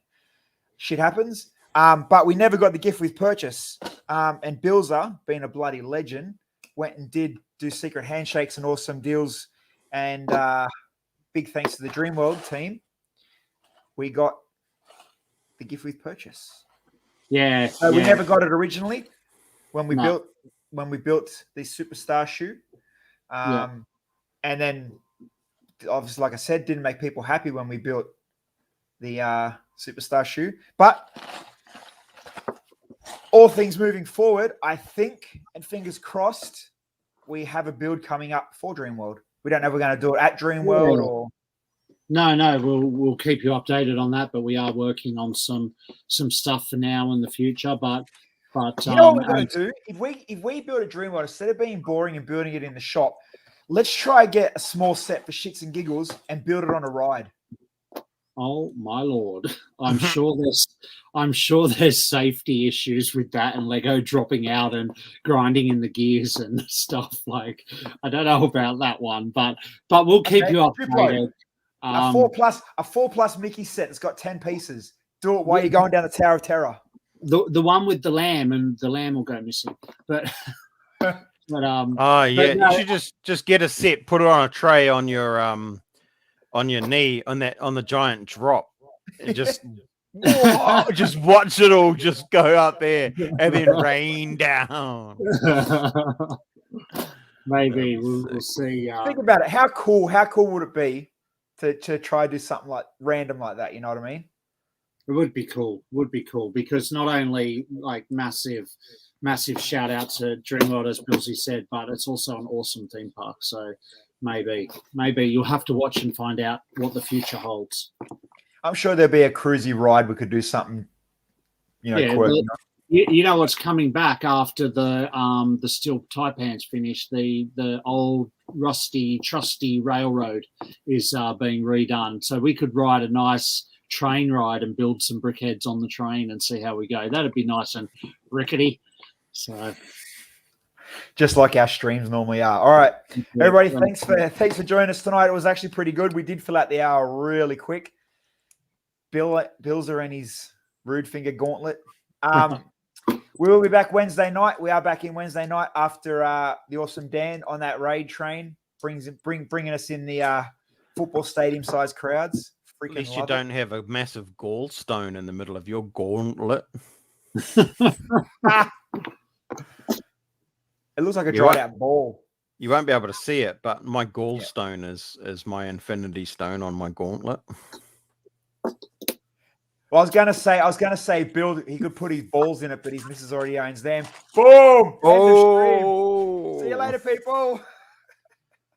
Shit happens. But we never got the gift with purchase. And Bilsy, being a bloody legend, went and do secret handshakes and awesome deals. And big thanks to the Dreamworld team. We got the gift with purchase. Yeah. So we never got it originally when we built the Superstar shoe. And then obviously, like I said, didn't make people happy when we built the Superstar shoe. But all things moving forward, I think, and fingers crossed, we have a build coming up for Dreamworld. We don't know if we're going to do it at Dreamworld or... No, we'll keep you updated on that, but we are working on some stuff for now and the future. But you know what we're going to do? If we build a Dreamworld, instead of being boring and building it in the shop, let's try get a small set for shits and giggles and build it on a ride. Oh my lord! I'm sure there's safety issues with that, and Lego dropping out and grinding in the gears and stuff. Like, I don't know about that one, but we'll keep you updated. A 4+ Mickey set that's got 10 pieces. Do it while you're going down the Tower of Terror. The one with the lamb, and the lamb will go missing. But you should just get a set, put it on a tray on your knee on the giant drop, and just just watch it all just go up there and then rain down. Maybe we'll see. Think about it. How cool would it be to try to do something like random like that? You know what I mean? It would be cool. Because not only like massive shout out to Dreamworld, as Bilsy said, but it's also an awesome theme park. So maybe you'll have to watch and find out what the future holds. I'm sure there'll be a cruisy ride. We could do something, quirky. You know what's coming back after the steel Taipans finish? The old rusty, trusty railroad is being redone. So we could ride a nice train ride and build some brickheads on the train and see how we go. That'd be nice and rickety. So, just like our streams normally are. All right, everybody, thanks for joining us tonight. It was actually pretty good. We did fill out the hour really quick. Bilzer and his rude finger gauntlet. We will be back Wednesday night. We are back in Wednesday night after the awesome Dan on that raid train bringing us in the football stadium size crowds. At least you don't have a massive gallstone in the middle of your gauntlet. It looks like a dried out ball. You won't be able to see it, but my gallstone is my infinity stone on my gauntlet. Well, I was gonna say, Bill, he could put his balls in it, but his missus already owns them. Boom! Oh! See you later, people.